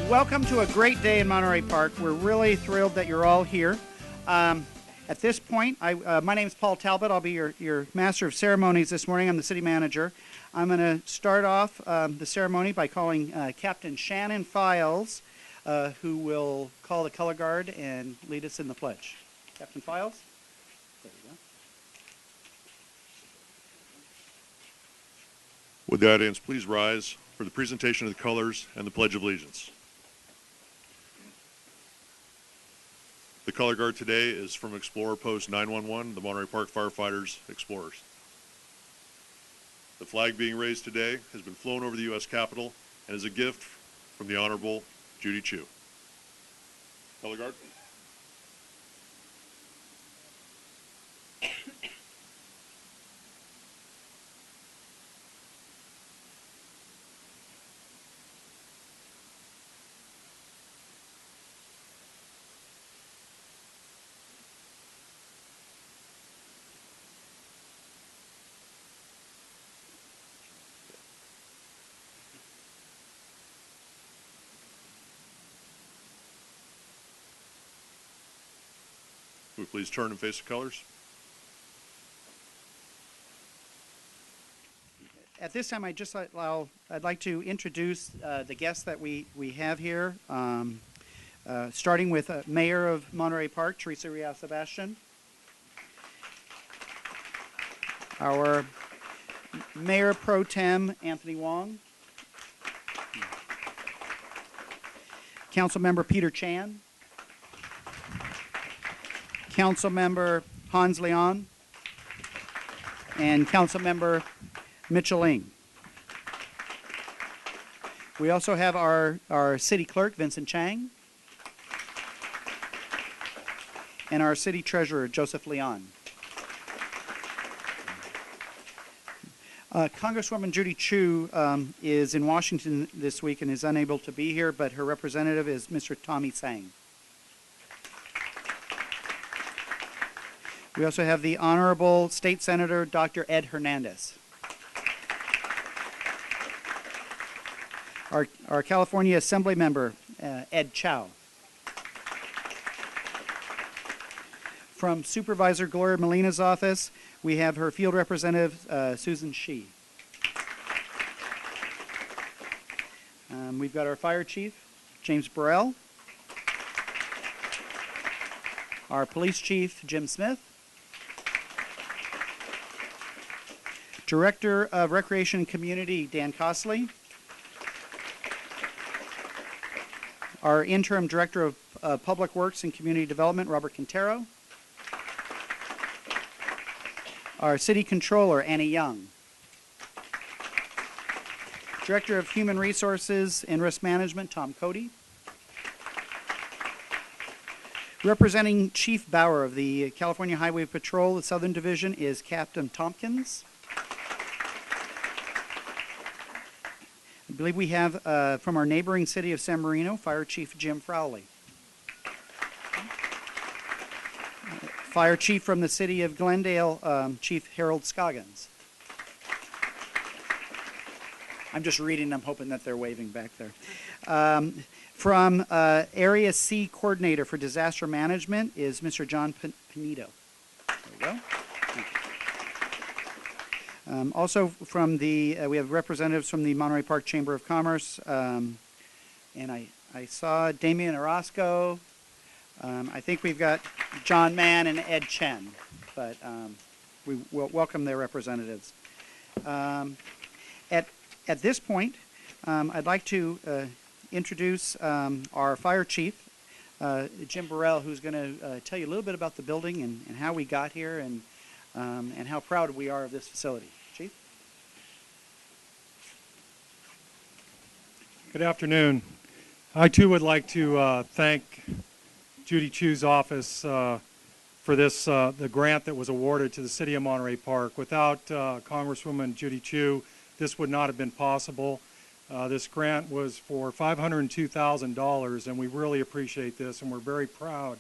Welcome to a great day in Monterey Park. We're really thrilled that you're all here. At this point, my name is Paul Talbot. I'll be your Master of Ceremonies this morning. I'm the City Manager. I'm going to start off the ceremony by calling Captain Shannon Files, who will call the color guard and lead us in the pledge. Captain Files? There you go. Would the audience please rise for the presentation of the colors and the Pledge of Allegiance. The color guard today is from Explorer Post 911, the Monterey Park Firefighters Explorers. The flag being raised today has been flown over the U.S. Capitol and is a gift from the Honorable Judy Chu. Color guard. Would we please turn and face the colors? At this time, I'd like to introduce the guests that we have here, starting with Mayor of Monterey Park, Teresa Rial Sebastian. Our Mayor Pro Tem, Anthony Wong. Councilmember Peter Chan. Councilmember Hans Leon. And Councilmember Mitchell Ing. We also have our City Clerk, Vincent Chang. And our City Treasurer, Joseph Leon. Congresswoman Judy Chu is in Washington this week and is unable to be here, but her representative is Mr. Tommy Sang. We also have the Honorable State Senator, Dr. Ed Hernandez. Our California Assembly member, Ed Chow. From Supervisor Gloria Molina's office, we have her field representative, Susan Shee. We've got our fire chief, James Burrell. Our police chief, Jim Smith. Director of Recreation and Community, Dan Cosley. Our Interim Director of Public Works and Community Development, Robert Quintero. Our City Controller, Annie Young. Director of Human Resources and Risk Management, Tom Cody. Representing Chief Bauer of the California Highway Patrol, the Southern Division, is Captain Tompkins. I believe we have from our neighboring city of San Marino, Fire Chief Jim Frowley. Fire Chief from the city of Glendale, Chief Harold Scoggins. I'm just reading them, hoping that they're waving back there. From Area C Coordinator for Disaster Management is Mr. John Pinedo. There we go. Also from we have representatives from the Monterey Park Chamber of Commerce, and I saw Damian Orozco. I think we've got John Mann and Ed Chen, but we will welcome their representatives. At this point, I'd like to introduce our fire chief, Jim Burrell, who's going to tell you a little bit about the building and how we got here and how proud we are of this facility. Chief? Good afternoon. I too would like to thank Judy Chu's office for this the grant that was awarded to the City of Monterey Park. Without Congresswoman Judy Chu, this would not have been possible. This grant was for $502,000, and we really appreciate this, and we're very proud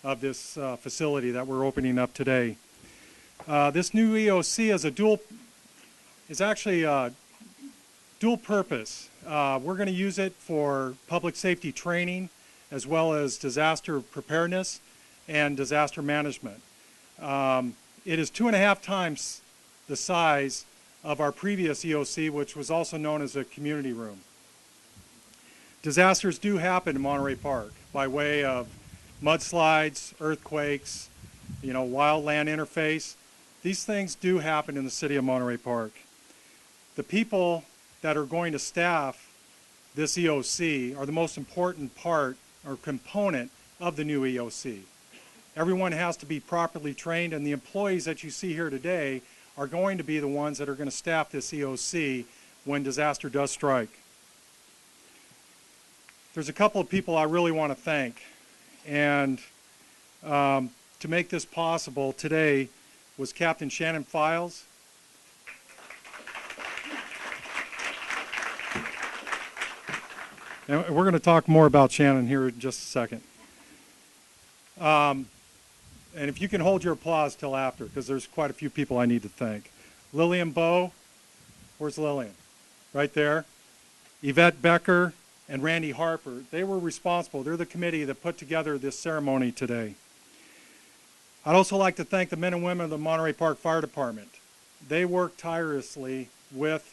of this facility that we're opening up today. This new EOC is actually dual purpose. We're going to use it for public safety training as well as disaster preparedness and disaster management. It is 2.5 times the size of our previous EOC, which was also known as a community room. Disasters do happen in Monterey Park by way of mudslides, earthquakes, wildland interface. These things do happen in the city of Monterey Park. The people that are going to staff this EOC are the most important part or component of the new EOC. Everyone has to be properly trained, and the employees that you see here today are going to be the ones that are going to staff this EOC when disaster does strike. There's a couple of people I really want to thank, and to make this possible today was Captain Shannon Files. And we're going to talk more about Shannon here in just a second. And if you can hold your applause till after, because there's quite a few people I need to thank. Lillian Bowe, where's Lillian? Right there. Yvette Becker and Randy Harper, they were responsible. They're the committee that put together this ceremony today. I'd also like to thank the men and women of the Monterey Park Fire Department. They worked tirelessly with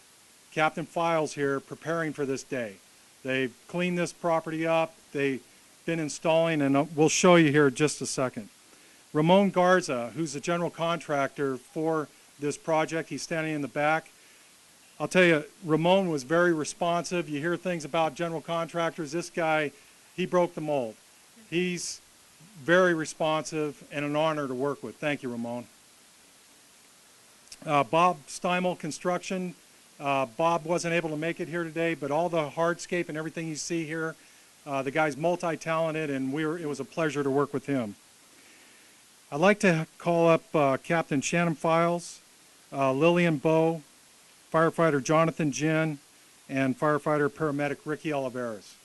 Captain Files here preparing for this day. They've cleaned this property up. They've been installing, and we'll show you here in just a second. Ramon Garza, who's the general contractor for this project, he's standing in the back. I'll tell you, Ramon was very responsive. You hear things about general contractors. This guy, he broke the mold. He's very responsive and an honor to work with. Thank you, Ramon. Bob Steimel Construction. Bob wasn't able to make it here today, but all the hardscape and everything you see here, the guy's multi-talented, and it was a pleasure to work with him. I'd like to call up Captain Shannon Files, Lillian Bowe, firefighter Jonathan Ginn, and firefighter paramedic Ricky Oliveras.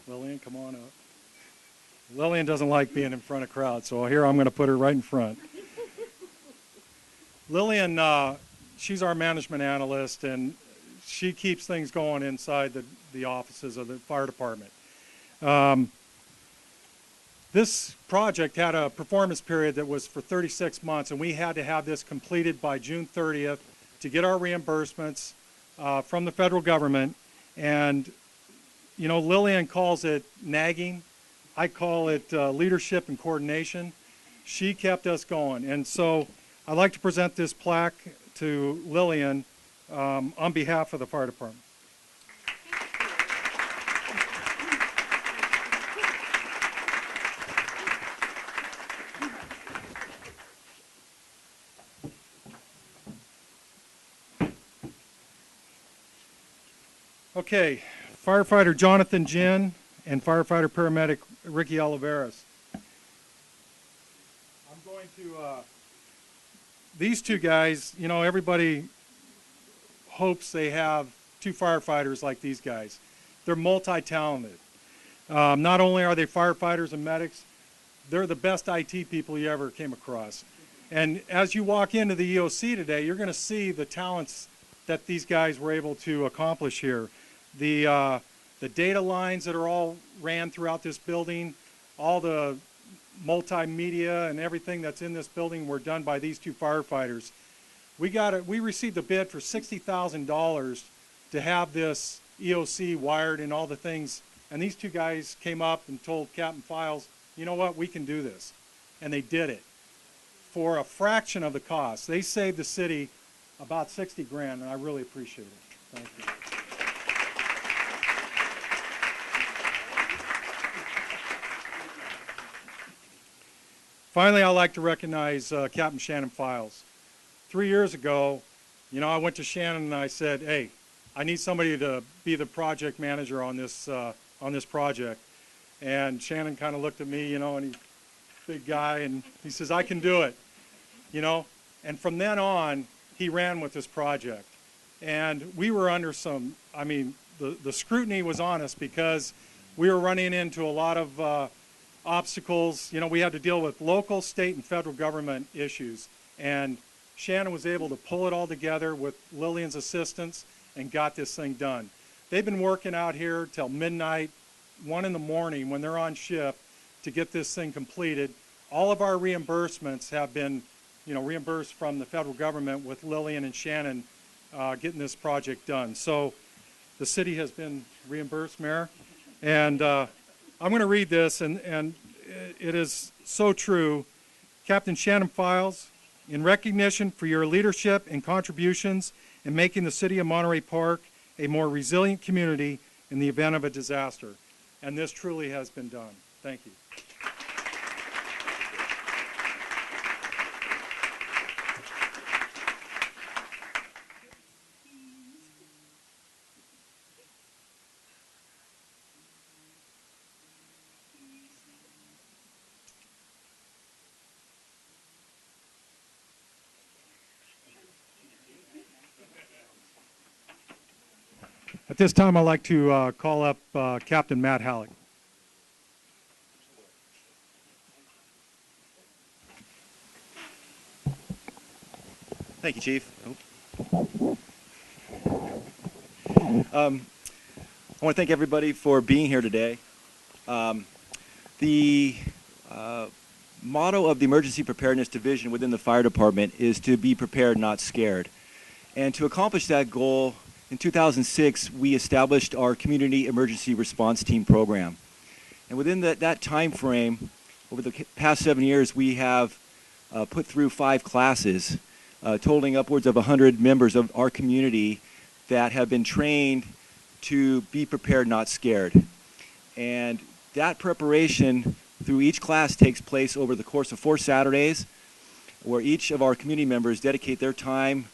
Lillian, come on up. Lillian doesn't like being in front of crowds, so here I'm going to put her right in front. Lillian, she's our management analyst, and she keeps things going inside the offices of the fire department. This project had a performance period that was for 36 months, and we had to have this completed by June 30th to get our reimbursements from the federal government. And Lillian calls it nagging. I call it leadership and coordination. She kept us going. And so I'd like to present this plaque to Lillian on behalf of the fire department. Okay, firefighter Jonathan Ginn and firefighter paramedic Ricky Oliveras. I'm going to, these two guys, everybody hopes they have two firefighters like these guys. They're multi-talented. Not only are they firefighters and medics, they're the best IT people you ever came across. And as you walk into the EOC today, you're going to see the talents that these guys were able to accomplish here. The data lines that are all ran throughout this building, all the multimedia and everything that's in this building were done by these two firefighters. We received a bid for $60,000 to have this EOC wired and all the things, and these two guys came up and told Captain Files, you know what, we can do this. And they did it for a fraction of the cost. They saved the city about 60 grand, and I really appreciate it. Thank you. Finally, I'd like to recognize Captain Shannon Files. 3 years ago, I went to Shannon and I said, hey, I need somebody to be the project manager on this project. And Shannon kind of looked at me, and he's a big guy, and he says, I can do it, And from then on, he ran with this project. And we were under the scrutiny was on us because we were running into a lot of obstacles. You know, we had to deal with local, state, and federal government issues. And Shannon was able to pull it all together with Lillian's assistance and got this thing done. They've been working out here till midnight, 1 in the morning when they're on shift to get this thing completed. All of our reimbursements have been, you know, reimbursed from the federal government with Lillian and Shannon getting this project done. So the city has been reimbursed, Mayor. And I'm going to read this, and it is so true. Captain Shannon Files, in recognition for your leadership and contributions in making the city of Monterey Park a more resilient community in the event of a disaster. And this truly has been done. Thank you. At this time, I'd like to call up Captain Matt Halleck. Thank you, Chief. I want to thank everybody for being here today. The motto of the Emergency Preparedness Division within the Fire Department is to be prepared, not scared. And to accomplish that goal, in 2006, we established our Community Emergency Response Team program. And within that time frame, over the past 7 years, we have put through 5 classes, totaling upwards of 100 members of our community that have been trained to be prepared, not scared. And that preparation through each class takes place over the course of 4 Saturdays, where each of our community members dedicate their time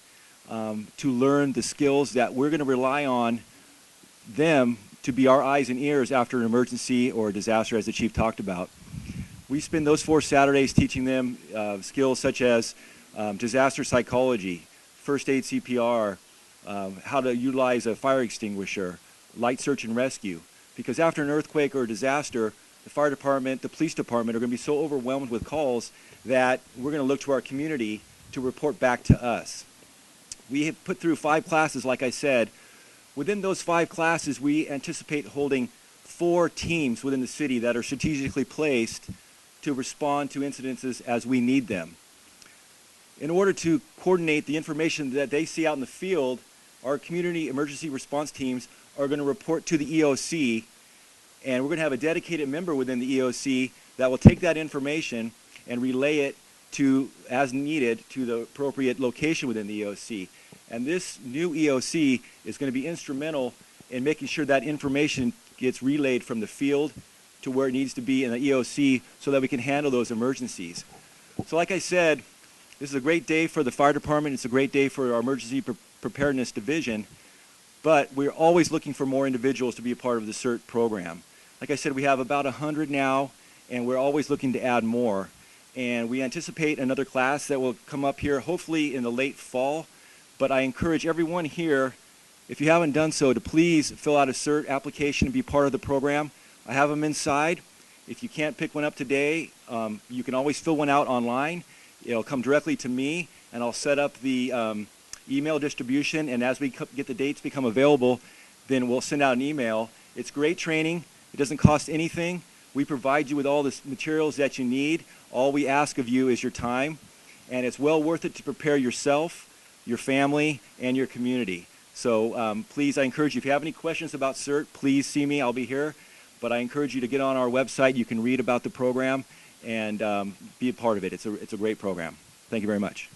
to learn the skills that we're going to rely on them to be our eyes and ears after an emergency or a disaster, as the Chief talked about. We spend those 4 Saturdays teaching them skills such as disaster psychology, first aid CPR, how to utilize a fire extinguisher, light search and rescue. Because after an earthquake or a disaster, the fire department, the police department are going to be so overwhelmed with calls that we're going to look to our community to report back to us. We have put through 5 classes, like I said. Within those 5 classes, we anticipate holding 4 teams within the city that are strategically placed to respond to incidences as we need them. In order to coordinate the information that they see out in the field, our community emergency response teams are going to report to the EOC, and we're going to have a dedicated member within the EOC that will take that information and relay it to, as needed, to the appropriate location within the EOC. And this new EOC is going to be instrumental in making sure that information gets relayed from the field to where it needs to be in the EOC so that we can handle those emergencies. So like I said, this is a great day for the fire department. It's a great day for our emergency preparedness division, but we're always looking for more individuals to be a part of the CERT program. Like I said, we have about 100 now, and we're always looking to add more. And we anticipate another class that will come up here hopefully in the late fall. But I encourage everyone here, if you haven't done so, to please fill out a CERT application and be part of the program. I have them inside. If you can't pick one up today, you can always fill one out online. It'll come directly to me, and I'll set up the email distribution. And as we get the dates become available, then we'll send out an email. It's great training. It doesn't cost anything. We provide you with all the materials that you need. All we ask of you is your time, and it's well worth it to prepare yourself, your family, and your community. So please, I encourage you, if you have any questions about CERT, please see me. I'll be here. But I encourage you to get on our website. You can read about the program and be a part of it. It's a great program. Thank you very much.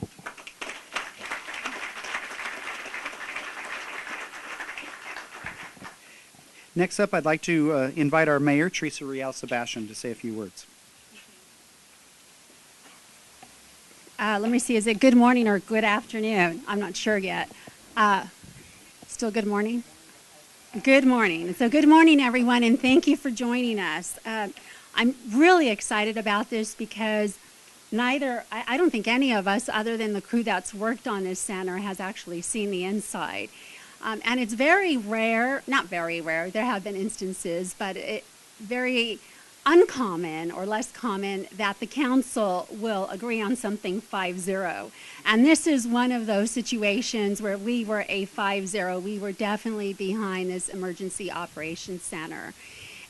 Next up, I'd like to invite our mayor, Teresa Rial Sebastian, to say a few words. Let me see, is it good morning or good afternoon? I'm not sure yet. Still good morning? Good morning. So good morning, everyone, and thank you for joining us. I'm really excited about this because I don't think any of us, other than the crew that's worked on this center, has actually seen the inside. And it's very rare, not very rare, there have been instances, but very uncommon or less common that the council will agree on something 5-0. And this is one of those situations where we were a 5-0. We were definitely behind this emergency operations center.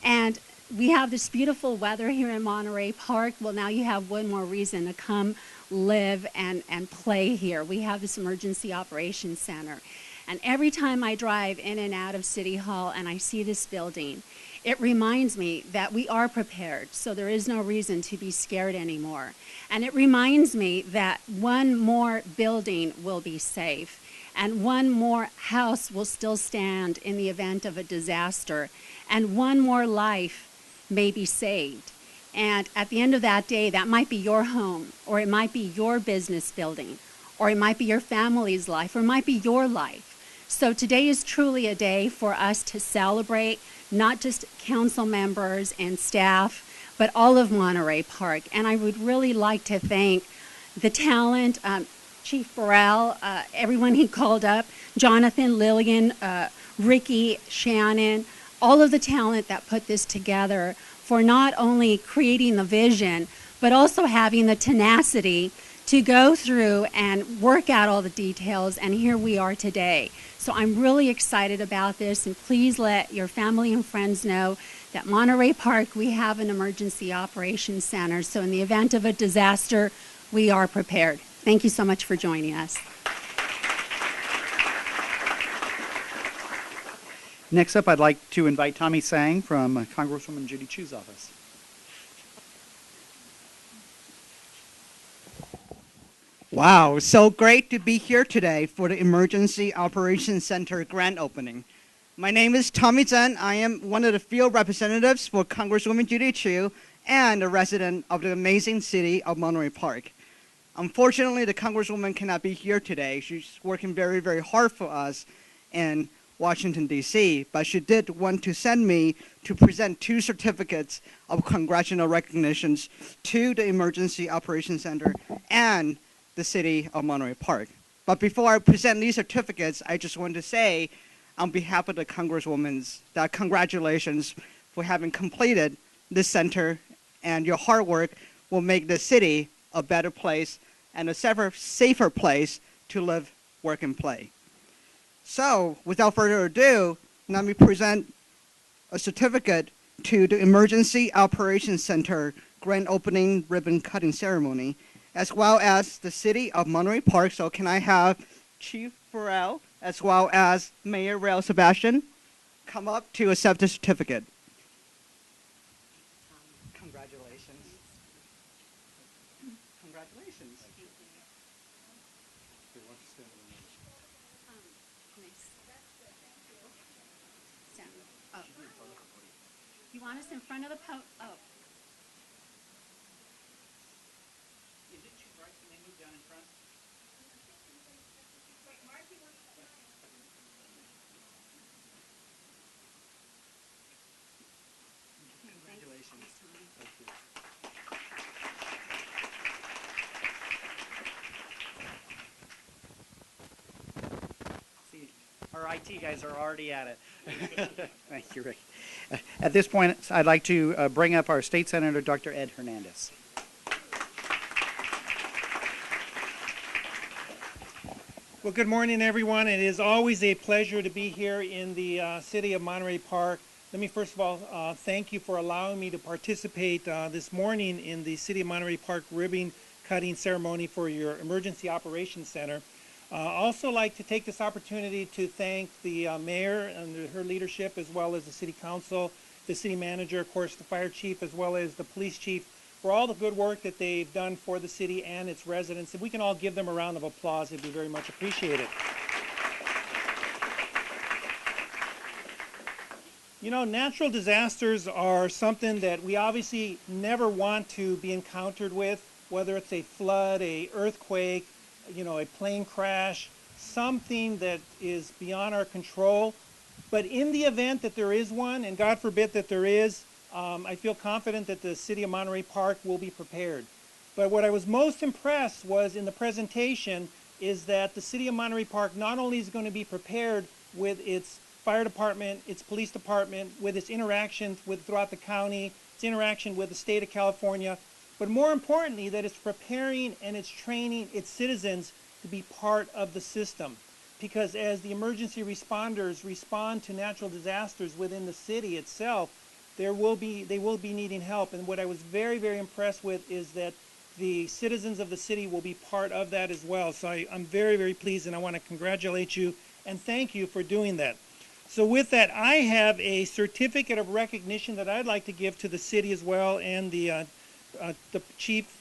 And we have this beautiful weather here in Monterey Park. Well, now you have one more reason to come live and play here. We have this emergency operations center. And every time I drive in and out of City Hall and I see this building, it reminds me that we are prepared, so there is no reason to be scared anymore. And it reminds me that one more building will be safe, and one more house will still stand in the event of a disaster, and one more life may be saved. And at the end of that day, that might be your home, or it might be your business building, or it might be your family's life, or it might be your life. So today is truly a day for us to celebrate not just council members and staff, but all of Monterey Park. And I would really like to thank the talent, Chief Burrell, everyone he called up, Jonathan, Lillian, Ricky, Shannon, all of the talent that put this together for not only creating the vision, but also having the tenacity to go through and work out all the details, and here we are today. So I'm really excited about this, and please let your family and friends know that Monterey Park, we have an emergency operations center, so in the event of a disaster, we are prepared. Thank you so much for joining us. Next up, I'd like to invite Tommy Sang from Congresswoman Judy Chu's office. Wow, so great to be here today for the Emergency Operations Center grand opening. My name is Tommy Zhen. I am one of the field representatives for Congresswoman Judy Chu and a resident of the amazing city of Monterey Park. Unfortunately, the Congresswoman cannot be here today. She's working very, very hard for us in Washington, D.C., but she did want to send me to present 2 certificates of congressional recognitions to the Emergency Operations Center and the city of Monterey Park. But before I present these certificates, I just want to say, on behalf of the Congresswoman, that congratulations for having completed this center, and your hard work will make the city a better place and a safer place to live, work, and play. So, without further ado, let me present a certificate to the Emergency Operations Center grand opening ribbon cutting ceremony, as well as the city of Monterey Park. So can I have Chief Burrell, as well as Mayor Raul Sebastian, come up to accept the certificate. Congratulations. Congratulations. Oh. You want us in front of the Oh. See, our IT guys are already at it. Thank you, Rick. At this point, I'd like to bring up our State Senator, Dr. Ed Hernandez. Well, good morning, everyone. It is always a pleasure to be here in the city of Monterey Park. Let me first of all thank you for allowing me to participate this morning in the City of Monterey Park ribbon cutting ceremony for your Emergency Operations Center. Also like to take this opportunity to thank the mayor and her leadership, as well as the city council, the city manager, of course the fire chief, as well as the police chief, for all the good work that they've done for the city and its residents. If we can all give them a round of applause, it'd be very much appreciated. You know, natural disasters are something that we obviously never want to be encountered with, whether it's a flood, a earthquake, you know, a plane crash, something that is beyond our control. But in the event that there is one, and God forbid that there is, I feel confident that the city of Monterey Park will be prepared. But what I was most impressed was in the presentation is that the city of Monterey Park not only is going to be prepared with its fire department, its police department, with its interactions with throughout the county, its interaction with the state of California, but more importantly, that it's preparing and it's training its citizens to be part of the system. Because as the emergency responders respond to natural disasters within the city itself, they will be needing help. And what I was very, very impressed with is that the citizens of the city will be part of that as well. So I'm very, very pleased, and I want to congratulate you and thank you for doing that. So with that, I have a certificate of recognition that I'd like to give to the city as well, and the chief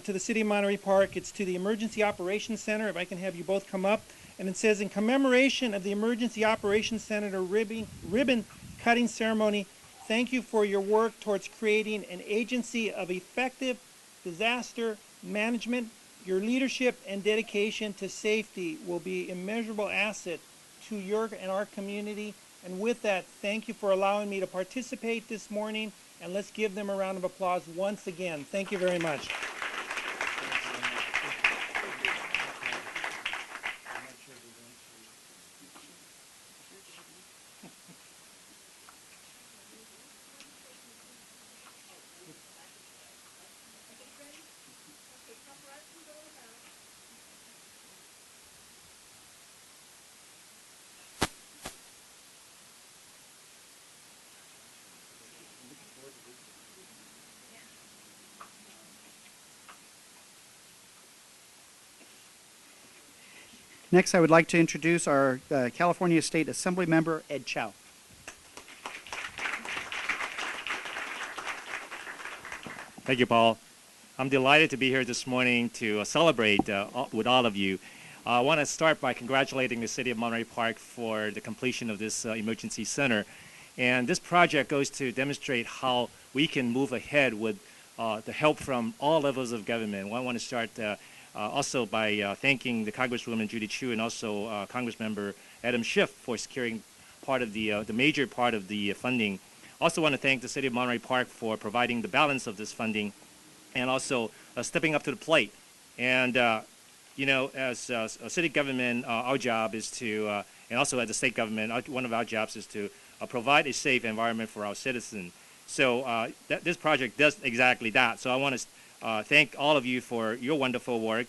to the city of Monterey Park. It's to the Emergency Operations Center, if I can have you both come up. And it says, in commemoration of the Emergency Operations Center ribbon cutting ceremony, thank you for your work towards creating an agency of effective disaster management. Your leadership and dedication to safety will be an immeasurable asset to your and our community. And with that, thank you for allowing me to participate this morning, and let's give them a round of applause once again. Thank you very much. Next, I would like to introduce our California State Assembly member, Ed Chow. Thank you, Paul. I'm delighted to be here this morning to celebrate with all of you. I want to start by congratulating the City of Monterey Park for the completion of this emergency center. And this project goes to demonstrate how we can move ahead with the help from all levels of government. I want to start also by thanking the Congresswoman Judy Chu and also Congressmember Adam Schiff for securing part of the major part of the funding. Also want to thank the City of Monterey Park for providing the balance of this funding and also stepping up to the plate. And you know, as a city government, our job is to, and also as a state government, one of our jobs is to provide a safe environment for our citizens. So this project does exactly that. So I want to thank all of you for your wonderful work.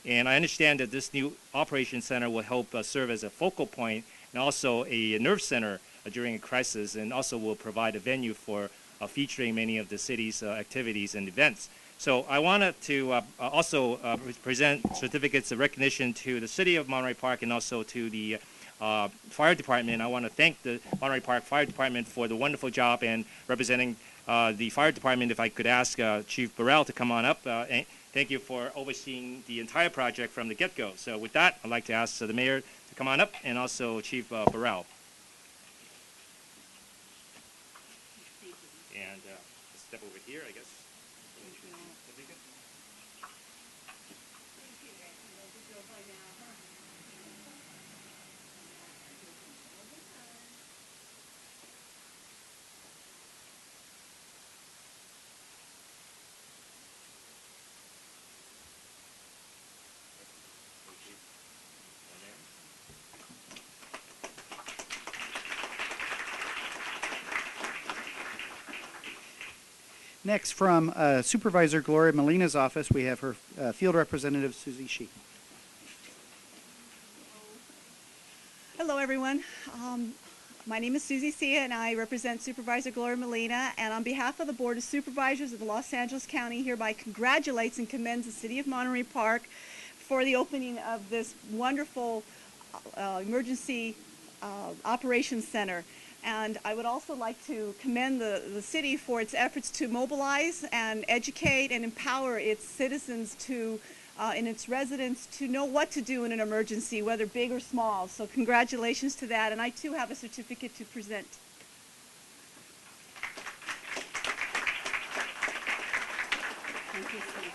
And I understand that this new operations center will help serve as a focal point and also a nerve center during a crisis, and also will provide a venue for featuring many of the city's activities and events. So I wanted to also present certificates of recognition to the City of Monterey Park and also to the Fire Department. I want to thank the Monterey Park Fire Department for the wonderful job and representing the Fire Department. If I could ask Chief Burrell to come on up. And thank you for overseeing the entire project from the get-go. So with that, I'd like to ask the Mayor to come on up and also Chief Burrell. And step over here, I guess. Next, from Supervisor Gloria Molina's office, we have her field representative, Susie Shee. Hello, everyone. My name is Susie Sia, and I represent Supervisor Gloria Molina. And on behalf of the Board of Supervisors of the Los Angeles County, hereby congratulates and commends the City of Monterey Park for the opening of this wonderful emergency operations center. And I would also like to commend the city for its efforts to mobilize and educate and empower its citizens to and its residents to know what to do in an emergency, whether big or small. So congratulations to that. And I too have a certificate to present. Thank you, Susan.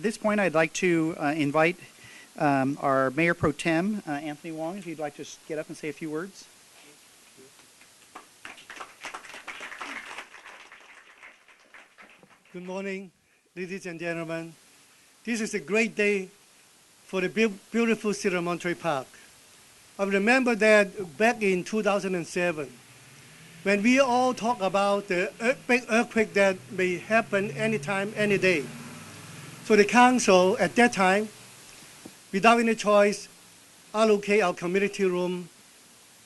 this point, I'd like to invite our Mayor Pro Tem, Anthony Wong, if you'd like to get up and say a few words. Good morning, ladies and gentlemen. This is a great day for the beautiful city of Monterey Park. I remember that back in 2007, when we all talk about the big earthquake that may happen anytime, any day. So the council at that time, without any choice, allocate our community room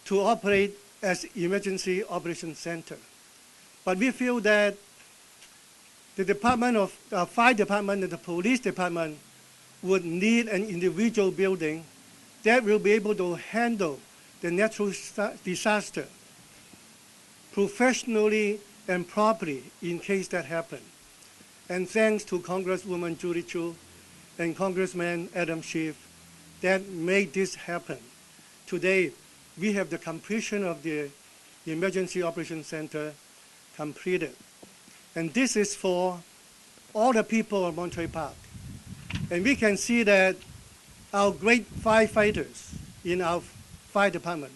to operate as emergency operations center. But we feel that the fire department and the police department would need an individual building that will be able to handle the natural disaster professionally and properly in case that happens. And thanks to Congresswoman Judy Chu and Congressman Adam Schiff that made this happen. Today, we have the completion of the Emergency Operations Center completed. And this is for all the people of Monterey Park. And we can see that our great firefighters in our fire department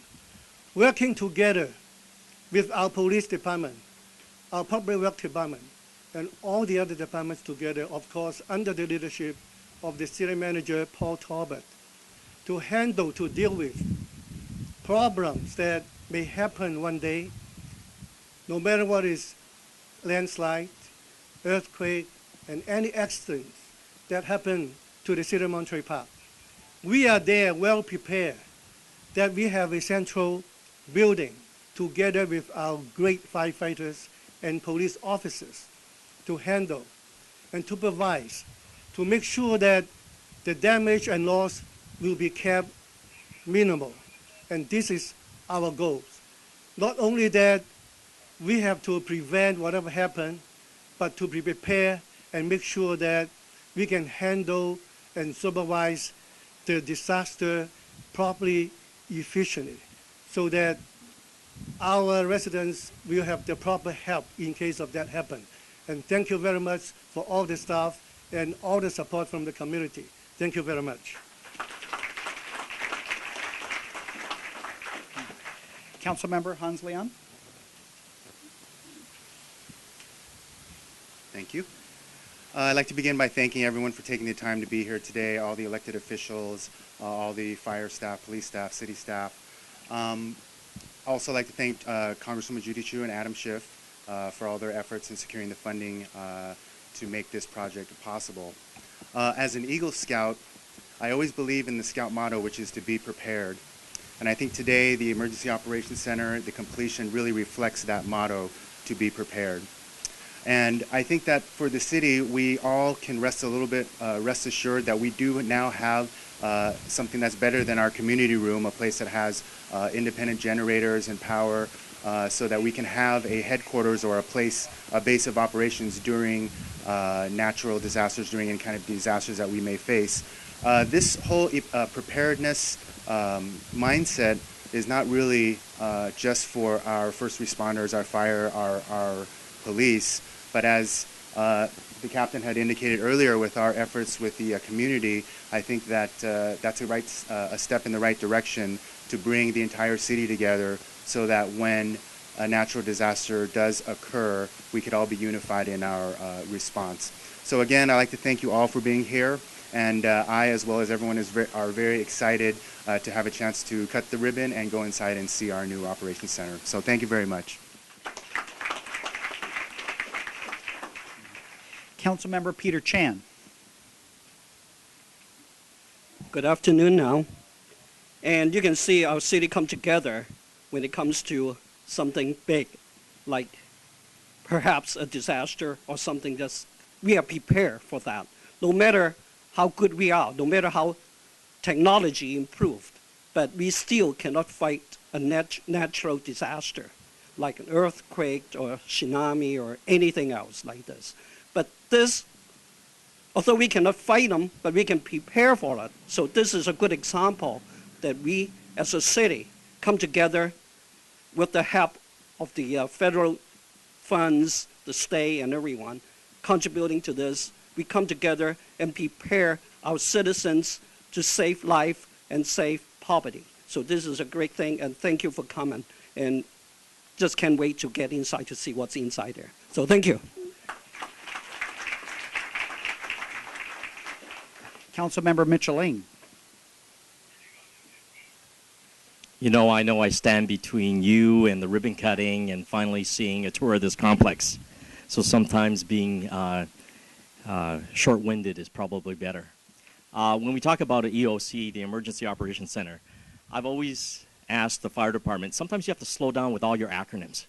working together with our police department, our public works department, and all the other departments together, of course, under the leadership of the city manager, Paul Talbot, to deal with problems that may happen one day, no matter what is landslide, earthquake, and any accidents that happen to the city of Monterey Park. We are there well prepared that we have a central building together with our great firefighters and police officers to handle and to provide, to make sure that the damage and loss will be kept minimal. And this is our goal. Not only that, we have to prevent whatever happens, but to be prepared and make sure that we can handle and supervise the disaster properly, efficiently, so that our residents will have the proper help in case of that happen. And thank you very much for all the staff and all the support from the community. Thank you very much. Councilmember Hans Leon. Thank you. I'd like to begin by thanking everyone for taking the time to be here today, all the elected officials, all the fire staff, police staff, city staff. I'd also like to thank Congresswoman Judy Chu and Adam Schiff for all their efforts in securing the funding to make this project possible. As an Eagle Scout, I always believe in the Scout motto, which is to be prepared. And I think today the Emergency Operations Center, the completion really reflects that motto, to be prepared. And I think that for the city, we all can rest assured that we do now have something that's better than our community room, a place that has independent generators and power, so that we can have a headquarters or a base of operations during natural disasters, during any kind of disasters that we may face. This whole preparedness mindset is not really just for our first responders, our fire, our police, but as the captain had indicated earlier with our efforts with the community, I think that that's a step in the right direction to bring the entire city together so that when a natural disaster does occur, we could all be unified in our response. So again, I'd like to thank you all for being here, and I, as well as everyone, are very excited to have a chance to cut the ribbon and go inside and see our new operations center. So thank you very much. Councilmember Peter Chan. Good afternoon now. And you can see our city come together when it comes to something big, like perhaps a disaster or something that's, we are prepared for that. No matter how good we are, no matter how technology improved, but we still cannot fight a natural disaster, like an earthquake or tsunami or anything else like this. But this, although we cannot fight them, but we can prepare for it. So this is a good example that we, as a city, come together with the help of the federal funds, the state, and everyone, contributing to this we come together and prepare our citizens to save life and save poverty. So this is a great thing, and thank you for coming. And just can't wait to get inside to see what's inside there. So thank you. Councilmember Mitchelling. You know I stand between you and the ribbon cutting and finally seeing a tour of this complex. So sometimes being short-winded is probably better. When we talk about an EOC, the Emergency Operations Center, I've always asked the fire department, sometimes you have to slow down with all your acronyms.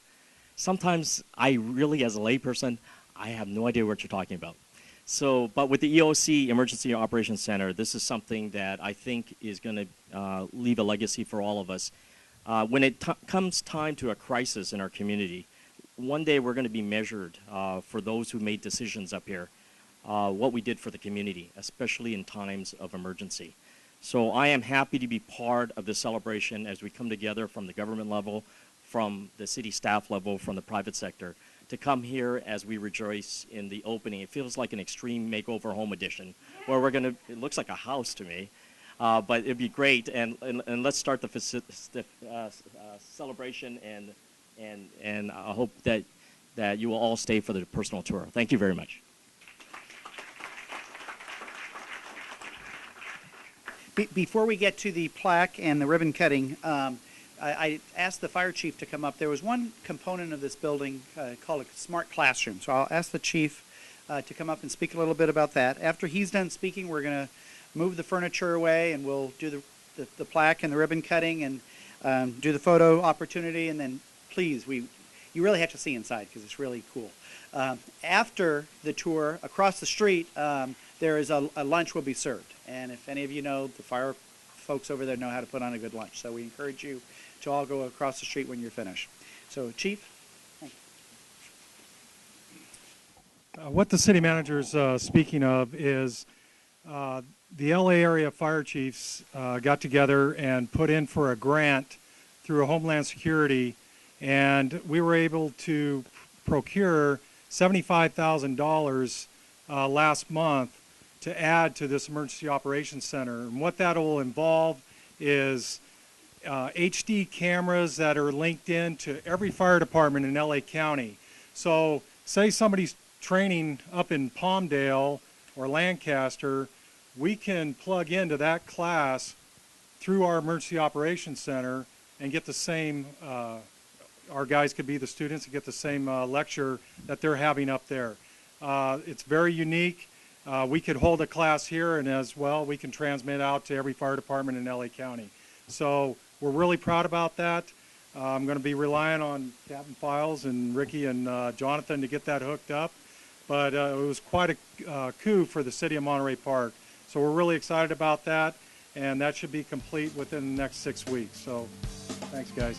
Sometimes I really, as a layperson, I have no idea what you're talking about. So, but with the EOC, Emergency Operations Center, this is something that I think is going to leave a legacy for all of us. When it comes time to a crisis in our community, one day we're going to be measured for those who made decisions up here, what we did for the community, especially in times of emergency. So I am happy to be part of this celebration as we come together from the government level, from the city staff level, from the private sector, to come here as we rejoice in the opening. It feels like an extreme makeover home edition, where we're going to, it looks like a house to me, but it'd be great. And let's start the celebration, and I hope that you will all stay for the personal tour. Thank you very much. Before we get to the plaque and the ribbon cutting, I asked the fire chief to come up. There was one component of this building called a smart classroom. So I'll ask the chief to come up and speak a little bit about that. After he's done speaking, we're going to move the furniture away, and we'll do the plaque and the ribbon cutting and do the photo opportunity. And then please, you really have to see inside because it's really cool. After the tour, across the street, there is a lunch will be served. And if any of you know, the fire folks over there know how to put on a good lunch. So we encourage you to all go across the street when you're finished. So, Chief? What the city manager is speaking of is the LA area fire chiefs got together and put in for a grant through Homeland Security, and we were able to procure $75,000 last month to add to this Emergency Operations Center. And what that will involve is HD cameras that are linked in to every fire department in LA County. So say somebody's training up in Palmdale or Lancaster, we can plug into that class through our Emergency Operations Center and get the same, our guys could be the students and get the same lecture that they're having up there. It's very unique. We could hold a class here, and as well we can transmit out to every fire department in LA County. So we're really proud about that. I'm going to be relying on Captain Files and Ricky and Jonathan to get that hooked up. But it was quite a coup for the city of Monterey Park. So we're really excited about that, and that should be complete within the next 6 weeks. So thanks, guys.